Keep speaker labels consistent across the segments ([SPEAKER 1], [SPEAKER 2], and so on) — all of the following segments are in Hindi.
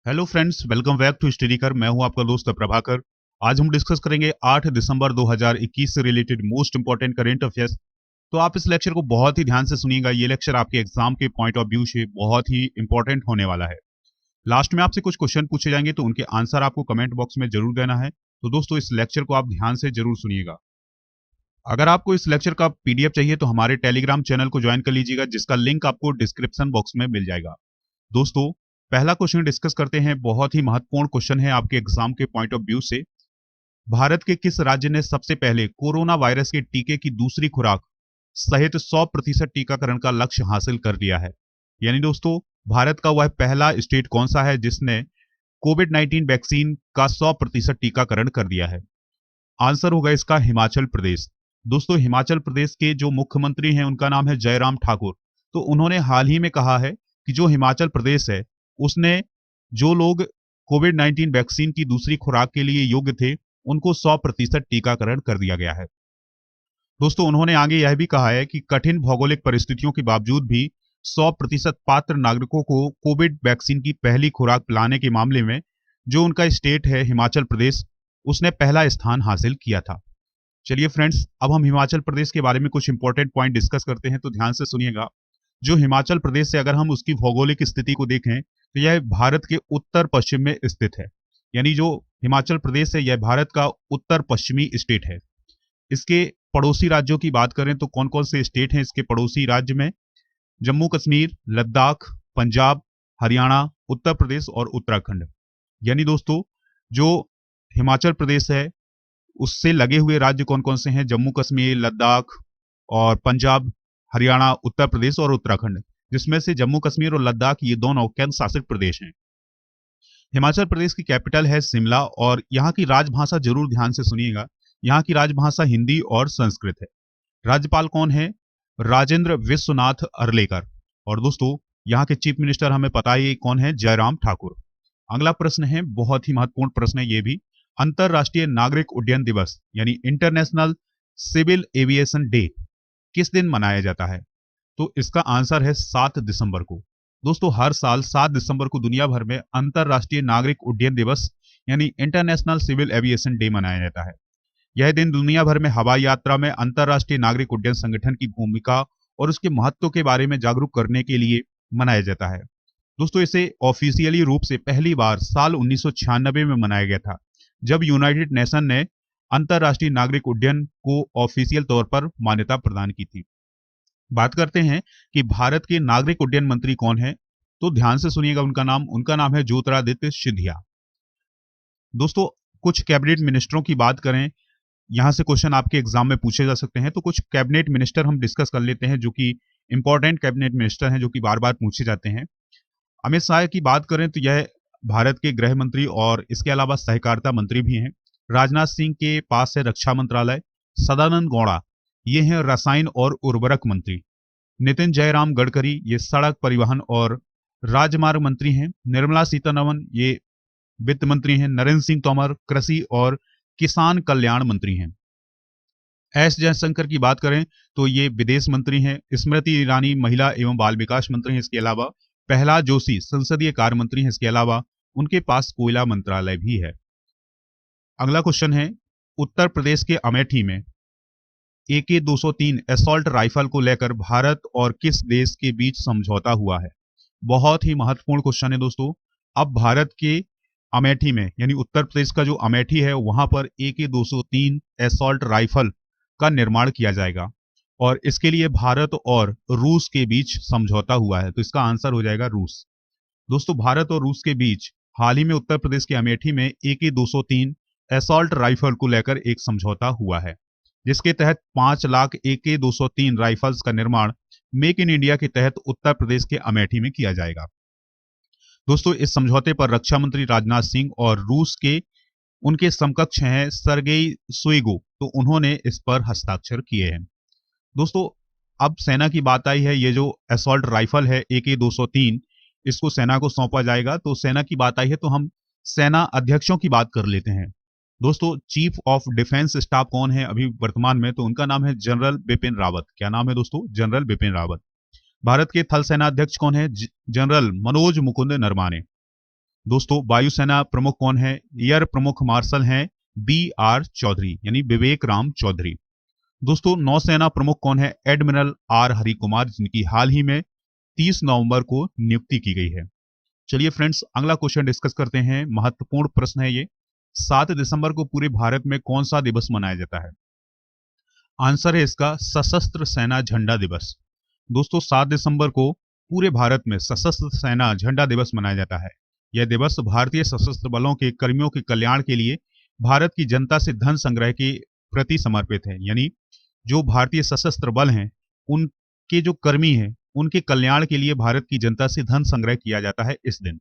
[SPEAKER 1] Hello friends, welcome back to Studykar. मैं हूं आपका दोस्त प्रभाकर। आज हम डिस्कस करेंगे 8 दिसंबर 2021 से related most important current affairs. तो आप इस लेक्चर को बहुत ही ध्यान से सुनिएगा। ये लेक्चर आपके एग्जाम के पॉइंट ऑफ व्यू से बहुत ही इंपॉर्टेंट होने वाला है। लास्ट में आपसे कुछ क्वेश्चन पूछे जाएंगे, तो उनके आंसर आपको कमेंट बॉक्स में जरूर देना है। तो दोस्तों, इस लेक्चर को आप ध्यान से जरूर सुनिएगा। अगर आपको इस लेक्चर का पीडीएफ चाहिए तो हमारे टेलीग्राम चैनल को ज्वाइन कर लीजिएगा, जिसका लिंक आपको डिस्क्रिप्शन बॉक्स में मिल जाएगा। दोस्तों, पहला क्वेश्चन डिस्कस करते हैं। बहुत ही महत्वपूर्ण क्वेश्चन है आपके एग्जाम के पॉइंट ऑफ व्यू से। भारत के किस राज्य ने सबसे पहले कोरोना वायरस के टीके की दूसरी खुराक सहित 100% टीकाकरण का लक्ष्य हासिल कर लिया है? यानी दोस्तों, भारत का वह पहला स्टेट कौन सा है जिसने कोविड-19 वैक्सीन का 100% टीकाकरण कर दिया है? आंसर होगा इसका हिमाचल प्रदेश। दोस्तों, हिमाचल प्रदेश के जो मुख्यमंत्री हैं उनका नाम है जयराम ठाकुर। तो उन्होंने हाल ही में कहा है कि जो हिमाचल प्रदेश है उसने जो लोग कोविड-19 वैक्सीन की दूसरी खुराक के लिए योग्य थे उनको 100% टीकाकरण कर दिया गया है। दोस्तों, उन्होंने आगे यह भी कहा है कि कठिन भौगोलिक परिस्थितियों के बावजूद भी 100% पात्र नागरिकों को कोविड वैक्सीन की पहली खुराक पिलाने के मामले में जो उनका स्टेट है हिमाचल प्रदेश, उसने पहला स्थान हासिल किया था। चलिए फ्रेंड्स, अब हम हिमाचल प्रदेश के बारे में कुछ इंपॉर्टेंट पॉइंट डिस्कस करते हैं, तो ध्यान से सुनिएगा। जो हिमाचल प्रदेश है, अगर हम उसकी भौगोलिक स्थिति को देखें तो यह भारत के उत्तर पश्चिम में स्थित है। यानी जो हिमाचल प्रदेश है यह भारत का उत्तर पश्चिमी स्टेट है। इसके पड़ोसी राज्यों की बात करें तो कौन कौन से स्टेट हैं इसके पड़ोसी राज्य में? जम्मू कश्मीर, लद्दाख, पंजाब, हरियाणा, उत्तर प्रदेश और उत्तराखंड। यानी दोस्तों, जो हिमाचल प्रदेश है उससे लगे हुए राज्य कौन कौन से हैं? जम्मू कश्मीर, लद्दाख और पंजाब, हरियाणा, उत्तर प्रदेश और उत्तराखंड, जिसमें से जम्मू कश्मीर और लद्दाख ये दोनों केंद्र शासित प्रदेश हैं। हिमाचल प्रदेश की कैपिटल है शिमला और यहाँ की राजभाषा जरूर ध्यान से सुनिएगा। यहाँ की राजभाषा हिंदी और संस्कृत है। राज्यपाल कौन है? राजेंद्र विश्वनाथ अर्लेकर। और दोस्तों, यहाँ के चीफ मिनिस्टर हमें पता है कौन है? जयराम ठाकुर। अगला प्रश्न है, बहुत ही महत्वपूर्ण प्रश्न है ये भी। अंतरराष्ट्रीय नागरिक उड्डयन दिवस यानी इंटरनेशनल सिविल एविएशन डे किस दिन मनाया जाता है? तो इसका आंसर है 7 दिसंबर को। दोस्तों, हर साल 7 दिसंबर को दुनिया भर में अंतरराष्ट्रीय नागरिक उड्डयन दिवस यानी इंटरनेशनल सिविल एविएशन डे मनाया जाता है। यह दिन दुनिया भर में हवाई यात्रा में अंतरराष्ट्रीय नागरिक उड्डयन संगठन की भूमिका और उसके महत्व के बारे में जागरूक करने के लिए मनाया जाता है। दोस्तों, इसे ऑफिशियली रूप से पहली बार साल 1996 में मनाया गया था, जब यूनाइटेड नेशन ने अंतरराष्ट्रीय नागरिक उड्डयन को ऑफिशियल तौर पर मान्यता प्रदान की थी। बात करते हैं कि भारत के नागरिक उड्डयन मंत्री कौन है, तो ध्यान से सुनिएगा उनका नाम है ज्योतिरादित्य सिंधिया। दोस्तों, कुछ कैबिनेट मिनिस्टरों की बात करें, यहां से क्वेश्चन आपके एग्जाम में पूछे जा सकते हैं। तो कुछ कैबिनेट मिनिस्टर हम डिस्कस कर लेते हैं जो कि इंपॉर्टेंट कैबिनेट मिनिस्टर हैं, जो कि बार बार पूछे जाते हैं। अमित शाह की बात करें तो यह भारत के गृह मंत्री और इसके अलावा सहकारिता मंत्री भी हैं। राजनाथ सिंह के पास है रक्षा मंत्रालय। सदानंद गौड़ा ये हैं रसायन और उर्वरक मंत्री। नितिन जयराम गडकरी ये सड़क परिवहन और राजमार्ग मंत्री हैं। निर्मला सीतारमण ये वित्त मंत्री हैं। नरेंद्र सिंह तोमर कृषि और किसान कल्याण मंत्री हैं। एस जयशंकर की बात करें तो ये विदेश मंत्री हैं। स्मृति ईरानी महिला एवं बाल विकास मंत्री हैं। इसके अलावा प्रहलाद जोशी संसदीय कार्य मंत्री हैं। इसके अलावा उनके पास कोयला मंत्रालय भी है। अगला क्वेश्चन है, उत्तर प्रदेश के अमेठी में AK-203 असॉल्ट राइफल को लेकर भारत और किस देश के बीच समझौता हुआ है? बहुत ही महत्वपूर्ण क्वेश्चन है दोस्तों। अब भारत के अमेठी में यानी उत्तर प्रदेश का जो अमेठी है वहां पर AK-203 असॉल्ट राइफल का निर्माण किया जाएगा और इसके लिए भारत और रूस के बीच समझौता हुआ है। तो इसका आंसर हो जाएगा रूस। दोस्तों, भारत और रूस के बीच हाल ही में उत्तर प्रदेश के अमेठी में AK-203 असॉल्ट राइफल को लेकर एक समझौता हुआ है, जिसके तहत 5 लाख AK-203 राइफल्स का निर्माण मेक इन इंडिया के तहत उत्तर प्रदेश के अमेठी में किया जाएगा। दोस्तों, इस समझौते पर रक्षा मंत्री राजनाथ सिंह और रूस के उनके समकक्ष हैं सर्गेई शोइगु, तो उन्होंने इस पर हस्ताक्षर किए हैं। दोस्तों, अब सेना की बात आई है। ये जो असॉल्ट राइफल है AK-203 इसको सेना को सौंपा जाएगा। तो सेना की बात आई है तो हम सेना अध्यक्षों की बात कर लेते हैं। दोस्तों, चीफ ऑफ डिफेंस स्टाफ कौन है अभी वर्तमान में? तो उनका नाम है जनरल बिपिन रावत। क्या नाम है दोस्तों? जनरल बिपिन रावत। भारत के थल सेना अध्यक्ष कौन है? जनरल मनोज मुकुंद नरवाने। दोस्तों वायुसेना प्रमुख कौन है? एयर प्रमुख मार्शल हैं BR चौधरी, यानी विवेक राम चौधरी। दोस्तों नौसेना प्रमुख कौन है? एडमिरल R हरि कुमार, जिनकी हाल ही में 30 नवंबर को नियुक्ति की गई है। चलिए फ्रेंड्स, अगला क्वेश्चन डिस्कस करते हैं। महत्वपूर्ण प्रश्न है ये। 7 दिसंबर को पूरे भारत में कौन सा दिवस मनाया जाता है? आंसर है इसका सशस्त्र सेना झंडा दिवस। दोस्तों 7 दिसंबर को पूरे भारत में सशस्त्र सेना झंडा दिवस मनाया जाता है। यह दिवस भारतीय सशस्त्र बलों के कर्मियों के कल्याण के लिए भारत की जनता से धन संग्रह के प्रति समर्पित है। यानी जो भारतीय सशस्त्र बल हैं, उनके जो कर्मी हैं, उनके कल्याण के लिए भारत की जनता से धन संग्रह किया जाता है इस दिन।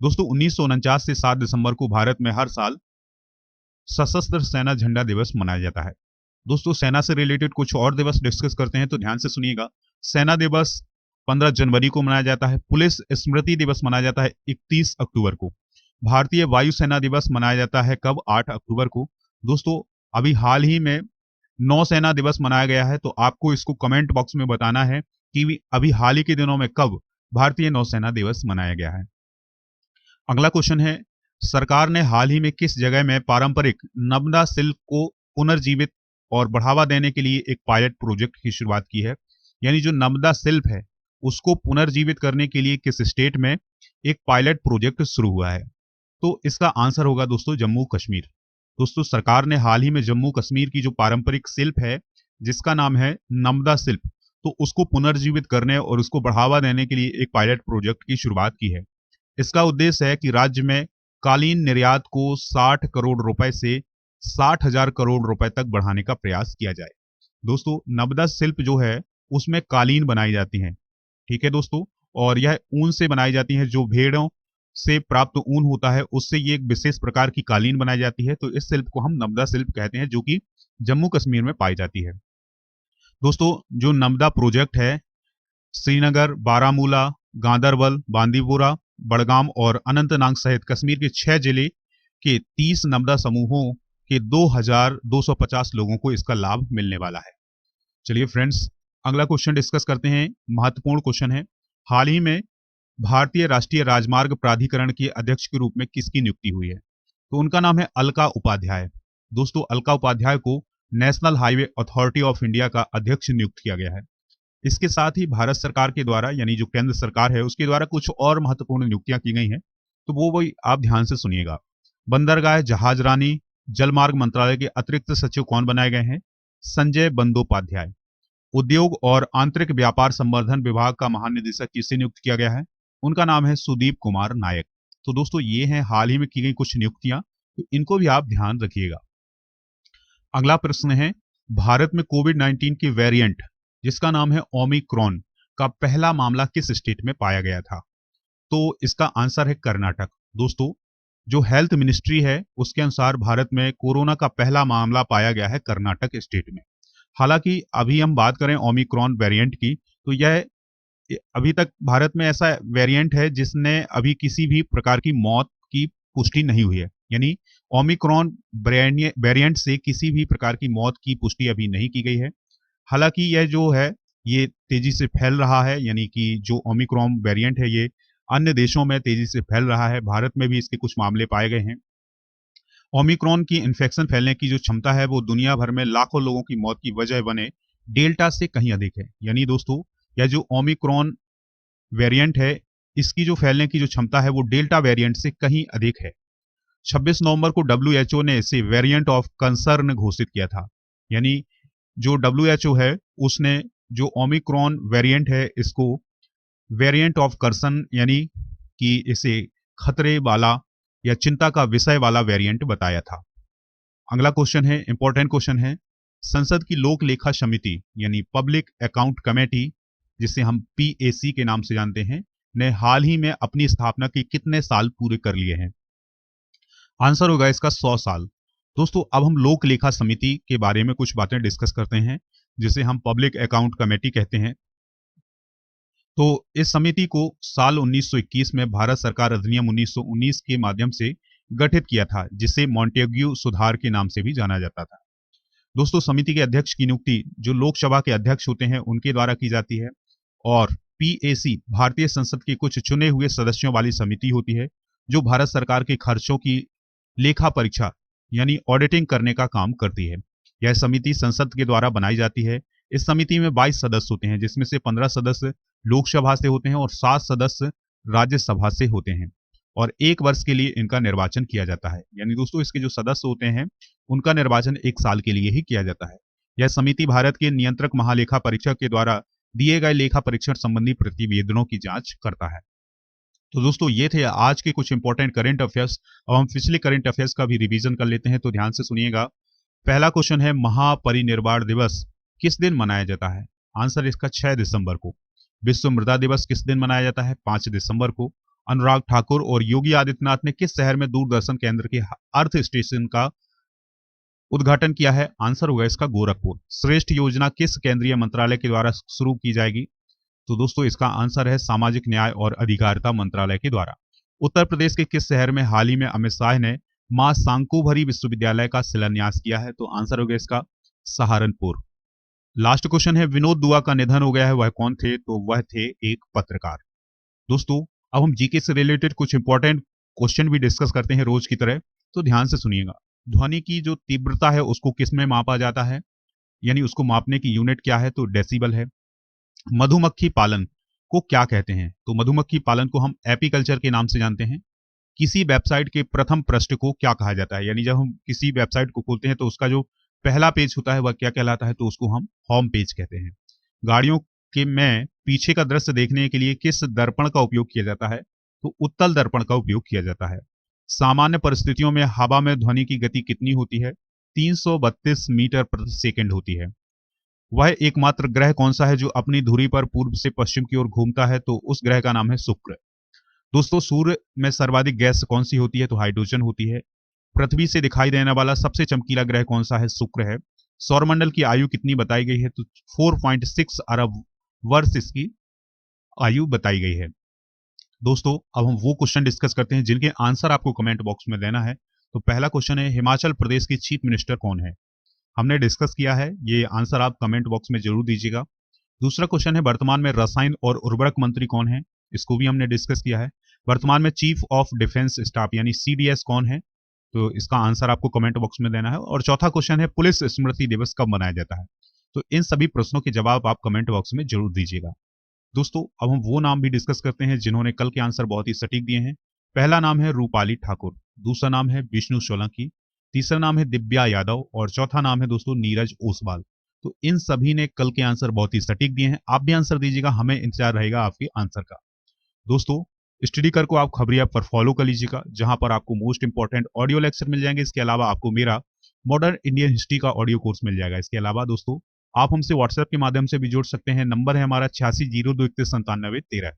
[SPEAKER 1] दोस्तों 1949 से 7 दिसंबर को भारत में हर साल सशस्त्र सेना झंडा दिवस मनाया जाता है। दोस्तों सेना से रिलेटेड कुछ और दिवस डिस्कस करते हैं, तो ध्यान से सुनिएगा। सेना दिवस 15 जनवरी को मनाया जाता है। पुलिस स्मृति दिवस मनाया जाता है 31 अक्टूबर को। भारतीय वायुसेना दिवस मनाया जाता है कब? 8 अक्टूबर को। दोस्तों अभी हाल ही में नौसेना दिवस मनाया गया है, तो आपको इसको कमेंट बॉक्स में बताना है कि अभी हाल ही के दिनों में कब भारतीय नौसेना दिवस मनाया गया है। अगला क्वेश्चन है, सरकार ने हाल ही में किस जगह में पारंपरिक नर्मदा शिल्प को पुनर्जीवित और बढ़ावा देने के लिए एक पायलट प्रोजेक्ट की शुरुआत की है? यानी जो नर्मदा शिल्प है उसको पुनर्जीवित करने के लिए किस स्टेट में एक पायलट प्रोजेक्ट शुरू हुआ है? तो इसका आंसर होगा दोस्तों जम्मू कश्मीर। दोस्तों सरकार ने हाल ही में जम्मू कश्मीर की जो पारंपरिक शिल्प है, जिसका नाम है नर्मदा शिल्प, तो उसको पुनर्जीवित करने और उसको बढ़ावा देने के लिए एक पायलट प्रोजेक्ट की शुरुआत की है। इसका उद्देश्य है कि राज्य में कालीन निर्यात को 60 करोड़ रुपए से 60,000 करोड़ रुपए तक बढ़ाने का प्रयास किया जाए। दोस्तों नर्मदा शिल्प जो है उसमें कालीन बनाई जाती हैं, ठीक है दोस्तों, और यह ऊन से बनाई जाती है। जो भेड़ों से प्राप्त ऊन होता है उससे ये एक विशेष प्रकार की कालीन बनाई जाती है। तो इस शिल्प को हम नर्मदा शिल्प कहते हैं, जो कि जम्मू कश्मीर में पाई जाती है। दोस्तों जो नर्मदा प्रोजेक्ट है श्रीनगर, बारामूला, गांदरबल, बांदीपुरा, बड़गाम और अनंतनाग सहित कश्मीर के 6 जिले के 30 नर्मदा समूहों के 2,250 लोगों को इसका लाभ मिलने वाला है। चलिए फ्रेंड्स, अगला क्वेश्चन डिस्कस करते हैं। महत्वपूर्ण क्वेश्चन है, हाल ही में भारतीय राष्ट्रीय राजमार्ग प्राधिकरण के अध्यक्ष के रूप में किसकी नियुक्ति हुई है? तो उनका नाम है अलका उपाध्याय। दोस्तों अलका उपाध्याय को national highway authority of India का अध्यक्ष नियुक्त किया गया है। इसके साथ ही भारत सरकार के द्वारा, यानी जो केंद्र सरकार है उसके द्वारा कुछ और महत्वपूर्ण नियुक्तियां की गई हैं, तो वो वही आप ध्यान से सुनिएगा। बंदरगाह जहाज रानी जलमार्ग मंत्रालय के अतिरिक्त सचिव कौन बनाए गए हैं? संजय बंदोपाध्याय। उद्योग और आंतरिक व्यापार संवर्धन विभाग का महानिदेशक किसे नियुक्त किया गया है? उनका नाम है सुदीप कुमार नायक। तो दोस्तों ये हैं हाल ही में की गई कुछ नियुक्तियां, तो इनको भी आप ध्यान रखिएगा। अगला प्रश्न है, भारत में कोविड-19 के वेरिएंट जिसका नाम है ओमिक्रॉन का पहला मामला किस स्टेट में पाया गया था? तो इसका आंसर है कर्नाटक। दोस्तों जो हेल्थ मिनिस्ट्री है उसके अनुसार भारत में कोरोना का पहला मामला पाया गया है कर्नाटक स्टेट में। हालांकि अभी हम बात करें ओमिक्रॉन वेरिएंट की, तो यह अभी तक भारत में ऐसा वेरिएंट है जिसने अभी किसी भी प्रकार की मौत की पुष्टि नहीं हुई है। यानी ओमिक्रॉन वेरिएंट से किसी भी प्रकार की मौत की पुष्टि अभी नहीं की गई है। हालांकि यह जो है ये तेजी से फैल रहा है, यानी कि जो ओमिक्रॉन वेरिएंट है ये अन्य देशों में तेजी से फैल रहा है। भारत में भी इसके कुछ मामले पाए गए हैं। ओमिक्रॉन की इन्फेक्शन फैलने की जो क्षमता है वो दुनिया भर में लाखों लोगों की मौत की वजह बने डेल्टा से कहीं अधिक है। यानी दोस्तों यह जो ओमिक्रॉन वेरिएंट है इसकी जो फैलने की जो क्षमता है वो डेल्टा वेरिएंट से कहीं अधिक है। 26 नवंबर को डब्ल्यूएचओ ने इसे वेरिएंट ऑफ कंसर्न घोषित किया था। यानी जो डब्ल्यूएचओ है उसने जो ओमिक्रॉन वेरिएंट है इसको वेरिएंट ऑफ कंसर्न, यानी कि इसे खतरे वाला या चिंता का विषय वाला वेरिएंट बताया था। अगला क्वेश्चन है, इंपॉर्टेंट क्वेश्चन है, संसद की लोक लेखा समिति यानी पब्लिक अकाउंट कमेटी, जिसे हम पीएसी के नाम से जानते हैं, ने हाल ही में अपनी स्थापना के कितने साल पूरे कर लिए हैं? आंसर होगा इसका 100 साल। दोस्तों अब हम लोक लेखा समिति के बारे में कुछ बातें डिस्कस करते हैं, जिसे हम पब्लिक अकाउंट कमेटी कहते हैं। तो इस समिति को साल 1921 में भारत सरकार अधिनियम 1919 के माध्यम से गठित किया था, जिसे मॉन्टेग्यू सुधार के नाम से भी जाना जाता था। दोस्तों समिति के अध्यक्ष की नियुक्ति जो लोकसभा के अध्यक्ष होते हैं उनके द्वारा की जाती है, और पीएसी भारतीय संसद के कुछ चुने हुए सदस्यों वाली समिति होती है जो भारत सरकार के खर्चों की लेखा परीक्षा यानी ऑडिटिंग करने का काम करती है। यह समिति संसद के द्वारा बनाई जाती है। इस समिति में 22 सदस्य होते हैं, जिसमें से 15 सदस्य लोकसभा से होते हैं और 7 सदस्य राज्यसभा से होते हैं, और 1 वर्ष के लिए इनका निर्वाचन किया जाता है। यानी दोस्तों, इसके जो सदस्य होते हैं उनका निर्वाचन 1 साल के लिए ही किया जाता है। यह समिति भारत के नियंत्रक महालेखा परीक्षक के द्वारा दिए गए लेखा परीक्षण संबंधी प्रतिवेदनों की जांच करता है। तो दोस्तों, ये थे आज के कुछ इंपॉर्टेंट करंट अफेयर्स। अब हम पिछले करंट अफेयर्स का भी रिवीजन कर लेते हैं, तो ध्यान से सुनिएगा। पहला क्वेश्चन है, महापरिनिर्वाण दिवस किस दिन मनाया जाता है? आंसर इसका 6 दिसंबर को। विश्व मृदा दिवस किस दिन मनाया जाता है? 5 दिसंबर को। अनुराग ठाकुर और योगी आदित्यनाथ ने किस शहर में दूरदर्शन केंद्र के अर्थ स्टेशन का उद्घाटन किया है? आंसर होगा इसका गोरखपुर। श्रेष्ठ योजना किस केंद्रीय मंत्रालय के द्वारा शुरू की जाएगी? तो दोस्तों, इसका आंसर है सामाजिक न्याय और अधिकारिता मंत्रालय के द्वारा। उत्तर प्रदेश के किस शहर में हाल ही में अमित शाह ने मां सांकोभरी विश्वविद्यालय का शिलान्यास किया है? तो आंसर होगा इसका सहारनपुर। लास्ट क्वेश्चन है, विनोद दुआ का निधन हो गया है, वह कौन थे? तो वह थे एक पत्रकार। दोस्तों, अब हम जीके से रिलेटेड कुछ इंपॉर्टेंट क्वेश्चन भी डिस्कस करते हैं रोज की तरह, तो ध्यान से सुनिएगा। ध्वनि की जो तीव्रता है उसको किस में मापा जाता है, यानी उसको मापने की यूनिट क्या है? तो डेसिबल है। मधुमक्खी पालन को क्या कहते हैं? तो मधुमक्खी पालन को हम एपीकल्चर के नाम से जानते हैं। किसी वेबसाइट के प्रथम पृष्ठ को क्या कहा जाता है? यानी जब हम किसी वेबसाइट को खोलते हैं तो उसका जो पहला पेज होता है वह क्या कहलाता है? तो उसको हम होम पेज कहते हैं। गाड़ियों के में पीछे का दृश्य देखने के लिए किस दर्पण का उपयोग किया जाता है? तो उत्तल दर्पण का उपयोग किया जाता है। सामान्य परिस्थितियों में हवा में ध्वनि की गति कितनी होती है? 332 मीटर प्रति सेकंड होती है। वह एकमात्र ग्रह कौन सा है जो अपनी धुरी पर पूर्व से पश्चिम की ओर घूमता है? तो उस ग्रह का नाम है शुक्र। दोस्तों, सूर्य में सर्वाधिक गैस कौन सी होती है? तो हाइड्रोजन होती है। पृथ्वी से दिखाई देने वाला सबसे चमकीला ग्रह कौन सा है? शुक्र है। सौरमंडल की आयु कितनी बताई गई है? तो 4.6 अरब वर्ष इसकी आयु बताई गई है। दोस्तों, अब हम वो क्वेश्चन डिस्कस करते हैं जिनके आंसर आपको कमेंट बॉक्स में देना है। तो पहला क्वेश्चन है, हिमाचल प्रदेश की चीफ मिनिस्टर कौन है? हमने डिस्कस किया है, ये आंसर आप कमेंट बॉक्स में जरूर दीजिएगा। दूसरा क्वेश्चन है, वर्तमान में रसायन और उर्वरक मंत्री कौन है? इसको भी हमने डिस्कस किया है। वर्तमान में चीफ ऑफ डिफेंस स्टाफ यानी सीडीएस कौन है? तो इसका आंसर आपको कमेंट बॉक्स में देना है। और चौथा क्वेश्चन है, पुलिस स्मृति दिवस कब मनाया जाता है? तो इन सभी प्रश्नों के जवाब आप कमेंट बॉक्स में जरूर दीजिएगा। दोस्तों, अब हम वो नाम भी डिस्कस करते हैं जिन्होंने कल के आंसर बहुत ही सटीक दिए हैं। पहला नाम है रूपाली ठाकुर, दूसरा नाम है विष्णु सोलंकी, तीसरा नाम है दिव्या यादव और चौथा नाम है दोस्तों नीरज ओसवाल। तो इन सभी ने कल के आंसर बहुत ही सटीक दिए हैं। आप भी आंसर दीजिएगा, हमें इंतजार रहेगा आपके आंसर का। दोस्तों, स्टडी कर को आप खबरी ऐप पर फॉलो कर लीजिएगा, जहां पर आपको मोस्ट इंपॉर्टेंट ऑडियो लेक्चर मिल जाएंगे। इसके अलावा आपको मेरा मॉडर्न इंडियन हिस्ट्री का ऑडियो कोर्स मिल जाएगा। इसके अलावा दोस्तों, आप हमसे व्हाट्सएप के माध्यम से भी जुड़ सकते हैं। नंबर है हमारा 8602319713।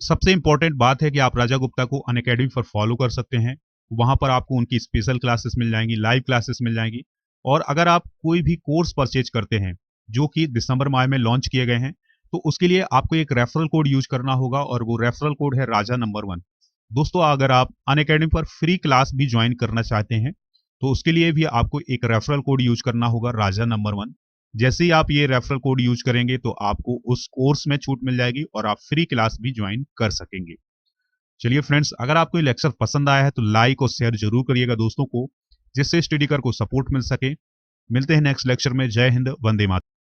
[SPEAKER 1] सबसे इंपॉर्टेंट बात है कि आप राजा गुप्ता को अनअकैडमी पर फॉलो कर सकते हैं। वहां पर आपको उनकी स्पेशल क्लासेस मिल जाएंगी, लाइव क्लासेस मिल जाएंगी। और अगर आप कोई भी कोर्स परचेज करते हैं जो कि दिसंबर माह में लॉन्च किए गए हैं, तो उसके लिए आपको एक रेफरल कोड यूज करना होगा और वो रेफरल कोड है राजा नंबर 1। दोस्तों, अगर आप अनअकैडमी पर फ्री क्लास भी ज्वाइन करना चाहते हैं तो उसके लिए भी आपको एक रेफरल कोड यूज करना होगा राजा नंबर 1। जैसे ही आप ये रेफरल कोड यूज करेंगे तो आपको उस कोर्स में छूट मिल जाएगी और आप फ्री क्लास भी ज्वाइन कर सकेंगे। चलिए फ्रेंड्स, अगर आपको ये लेक्चर पसंद आया है तो लाइक और शेयर जरूर करिएगा दोस्तों को, जिससे स्टडी कर को सपोर्ट मिल सके। मिलते हैं नेक्स्ट लेक्चर में। जय हिंद, वंदे मातरम।